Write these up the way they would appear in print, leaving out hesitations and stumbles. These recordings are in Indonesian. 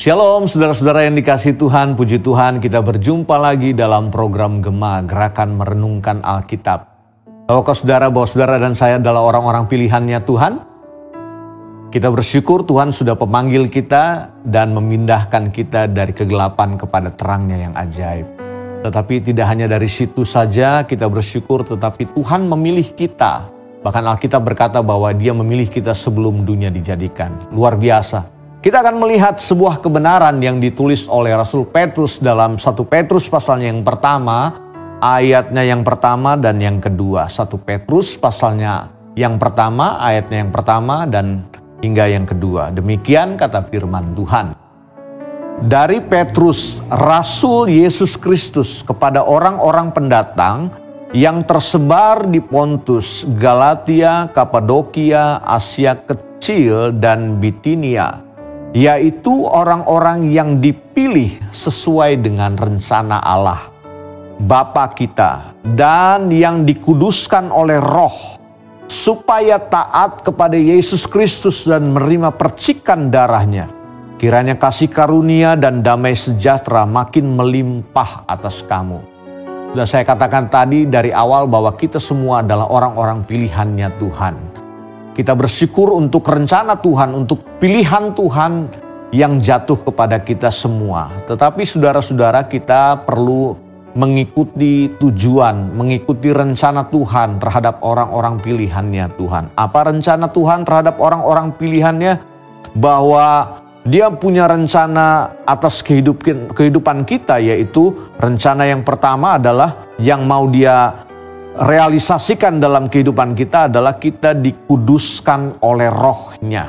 Shalom saudara-saudara yang dikasihi Tuhan, puji Tuhan kita berjumpa lagi dalam program Gema, Gerakan Merenungkan Alkitab. Tahukah saudara bahwa saudara dan saya adalah orang-orang pilihannya Tuhan? Kita bersyukur Tuhan sudah memanggil kita dan memindahkan kita dari kegelapan kepada terangnya yang ajaib. Tetapi tidak hanya dari situ saja kita bersyukur, tetapi Tuhan memilih kita. Bahkan Alkitab berkata bahwa Dia memilih kita sebelum dunia dijadikan. Luar biasa. Kita akan melihat sebuah kebenaran yang ditulis oleh Rasul Petrus dalam 1 Petrus pasalnya yang pertama, ayatnya yang pertama dan yang kedua. 1 Petrus pasalnya yang pertama, ayatnya yang pertama dan hingga yang kedua. Demikian kata firman Tuhan. Dari Petrus, Rasul Yesus Kristus kepada orang-orang pendatang yang tersebar di Pontus, Galatia, Kapadokia, Asia Kecil, dan Bitinia, yaitu orang-orang yang dipilih sesuai dengan rencana Allah, Bapa kita, dan yang dikuduskan oleh Roh, supaya taat kepada Yesus Kristus dan menerima percikan darahnya. Kiranya kasih karunia dan damai sejahtera makin melimpah atas kamu. Sudah saya katakan tadi dari awal bahwa kita semua adalah orang-orang pilihannya Tuhan. Kita bersyukur untuk rencana Tuhan, untuk pilihan Tuhan yang jatuh kepada kita semua. Tetapi saudara-saudara, kita perlu mengikuti tujuan, mengikuti rencana Tuhan terhadap orang-orang pilihannya Tuhan. Apa rencana Tuhan terhadap orang-orang pilihannya? Bahwa Dia punya rencana atas kehidupan kita, yaitu rencana yang pertama adalah yang mau Dia realisasikan dalam kehidupan kita adalah kita dikuduskan oleh Roh-Nya.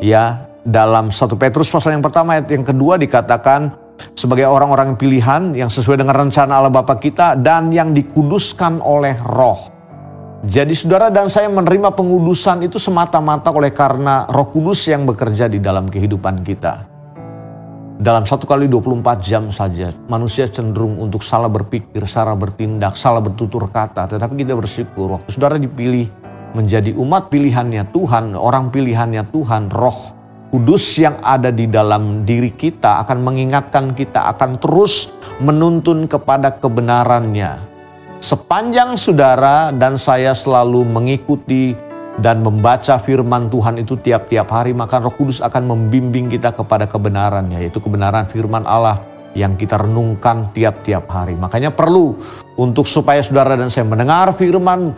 Ya, dalam 1 Petrus pasal yang pertama ayat yang kedua dikatakan sebagai orang-orang pilihan yang sesuai dengan rencana Allah Bapa kita dan yang dikuduskan oleh Roh. Jadi saudara dan saya menerima pengudusan itu semata-mata oleh karena Roh Kudus yang bekerja di dalam kehidupan kita. Dalam 1 kali 24 jam saja manusia cenderung untuk salah berpikir, salah bertindak, salah bertutur kata. Tetapi kita bersyukur waktu saudara dipilih menjadi umat pilihannya Tuhan, orang pilihannya Tuhan, Roh Kudus yang ada di dalam diri kita akan mengingatkan kita, akan terus menuntun kepada kebenarannya. Sepanjang saudara dan saya selalu mengikuti dan membaca firman Tuhan itu tiap-tiap hari, maka Roh Kudus akan membimbing kita kepada kebenarannya, yaitu kebenaran firman Allah yang kita renungkan tiap-tiap hari. Makanya perlu untuk supaya saudara dan saya mendengar firman,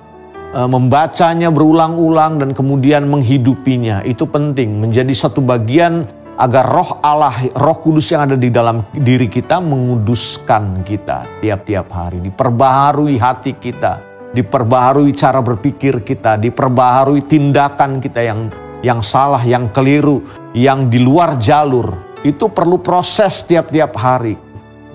membacanya berulang-ulang dan kemudian menghidupinya. Itu penting, menjadi satu bagian agar Roh Allah, Roh Kudus yang ada di dalam diri kita menguduskan kita tiap-tiap hari, diperbaharui hati kita, diperbaharui cara berpikir kita, diperbaharui tindakan kita yang salah, yang keliru, yang di luar jalur. Itu perlu proses tiap-tiap hari.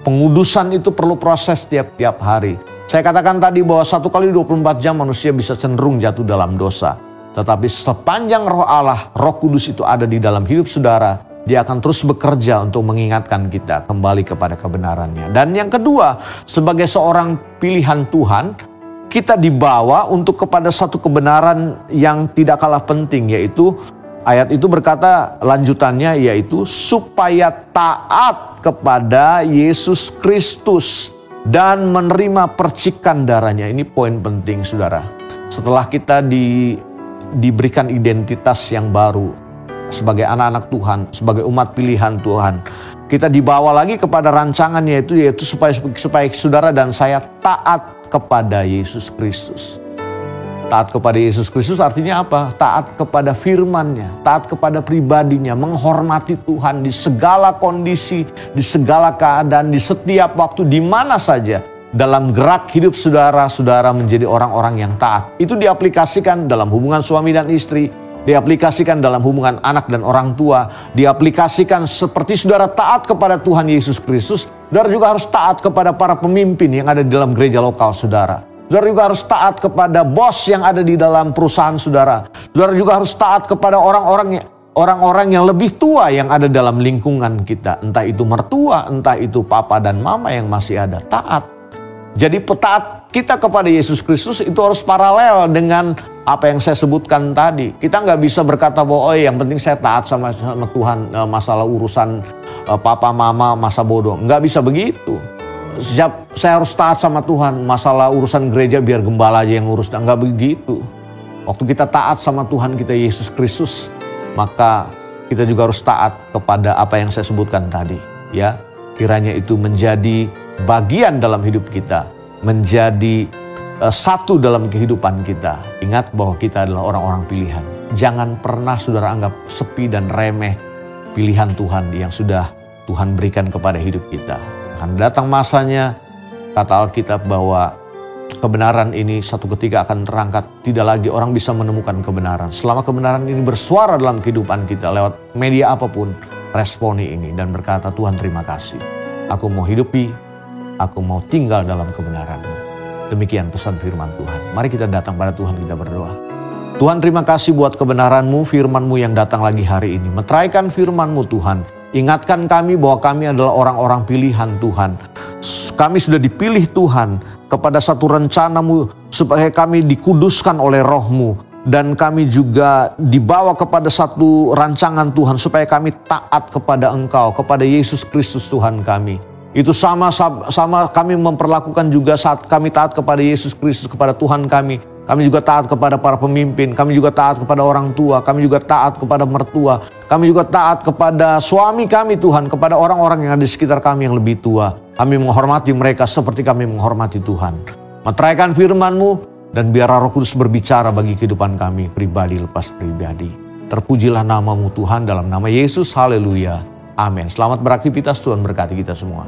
Pengudusan itu perlu proses tiap-tiap hari. Saya katakan tadi bahwa 1 kali 24 jam manusia bisa cenderung jatuh dalam dosa. Tetapi sepanjang Roh Allah, Roh Kudus itu ada di dalam hidup saudara, Dia akan terus bekerja untuk mengingatkan kita kembali kepada kebenarannya. Dan yang kedua, sebagai seorang pilihan Tuhan, kita dibawa untuk kepada satu kebenaran yang tidak kalah penting, yaitu ayat itu berkata lanjutannya, yaitu supaya taat kepada Yesus Kristus dan menerima percikan darahnya. Ini poin penting saudara. Setelah kita diberikan identitas yang baru sebagai anak-anak Tuhan, sebagai umat pilihan Tuhan, kita dibawa lagi kepada rancangannya yaitu supaya saudara dan saya taat kepada Yesus Kristus. Taat kepada Yesus Kristus artinya apa? Taat kepada firman-Nya, taat kepada pribadinya, menghormati Tuhan di segala kondisi, di segala keadaan, di setiap waktu, di mana saja. Dalam gerak hidup saudara menjadi orang-orang yang taat. Itu diaplikasikan dalam hubungan suami dan istri, diaplikasikan dalam hubungan anak dan orang tua, diaplikasikan seperti saudara taat kepada Tuhan Yesus Kristus, saudara juga harus taat kepada para pemimpin yang ada di dalam gereja lokal saudara. Saudara juga harus taat kepada bos yang ada di dalam perusahaan saudara. Saudara juga harus taat kepada orang-orang yang lebih tua yang ada dalam lingkungan kita. Entah itu mertua, entah itu papa dan mama yang masih ada. Taat. Jadi taat kita kepada Yesus Kristus itu harus paralel dengan apa yang saya sebutkan tadi. Kita nggak bisa berkata bahwa yang penting saya taat sama Tuhan, masalah urusan papa mama masa bodoh. Nggak bisa begitu. Saya harus taat sama Tuhan, masalah urusan gereja biar gembala aja yang urus. Nggak begitu. Waktu kita taat sama Tuhan kita Yesus Kristus, maka kita juga harus taat kepada apa yang saya sebutkan tadi. Ya, kiranya itu menjadi bagian dalam hidup kita, menjadi satu dalam kehidupan kita. Ingat bahwa kita adalah orang-orang pilihan. Jangan pernah saudara anggap sepi dan remeh pilihan Tuhan yang sudah Tuhan berikan kepada hidup kita. Akan datang masanya, kata Alkitab, bahwa kebenaran ini satu ketika akan terangkat. Tidak lagi orang bisa menemukan kebenaran. Selama kebenaran ini bersuara dalam kehidupan kita lewat media apapun, responi ini dan berkata, Tuhan terima kasih. Aku mau hidupi, aku mau tinggal dalam kebenaran-Mu. Demikian pesan firman Tuhan. Mari kita datang pada Tuhan, kita berdoa. Tuhan terima kasih buat kebenaran-Mu, firman-Mu yang datang lagi hari ini. Meteraikan firman-Mu Tuhan. Ingatkan kami bahwa kami adalah orang-orang pilihan Tuhan. Kami sudah dipilih Tuhan kepada satu rencana-Mu supaya kami dikuduskan oleh Roh-Mu. Dan kami juga dibawa kepada satu rancangan Tuhan supaya kami taat kepada Engkau, kepada Yesus Kristus Tuhan kami. Itu sama kami memperlakukan juga saat kami taat kepada Yesus Kristus, kepada Tuhan kami. Kami juga taat kepada para pemimpin, kami juga taat kepada orang tua, kami juga taat kepada mertua, kami juga taat kepada suami kami Tuhan, kepada orang-orang yang ada di sekitar kami yang lebih tua. Kami menghormati mereka seperti kami menghormati Tuhan. Meteraikan firman-Mu dan biar Roh Kudus berbicara bagi kehidupan kami, pribadi lepas pribadi. Terpujilah nama-Mu Tuhan dalam nama Yesus, haleluya, amin. Selamat beraktivitas, Tuhan berkati kita semua.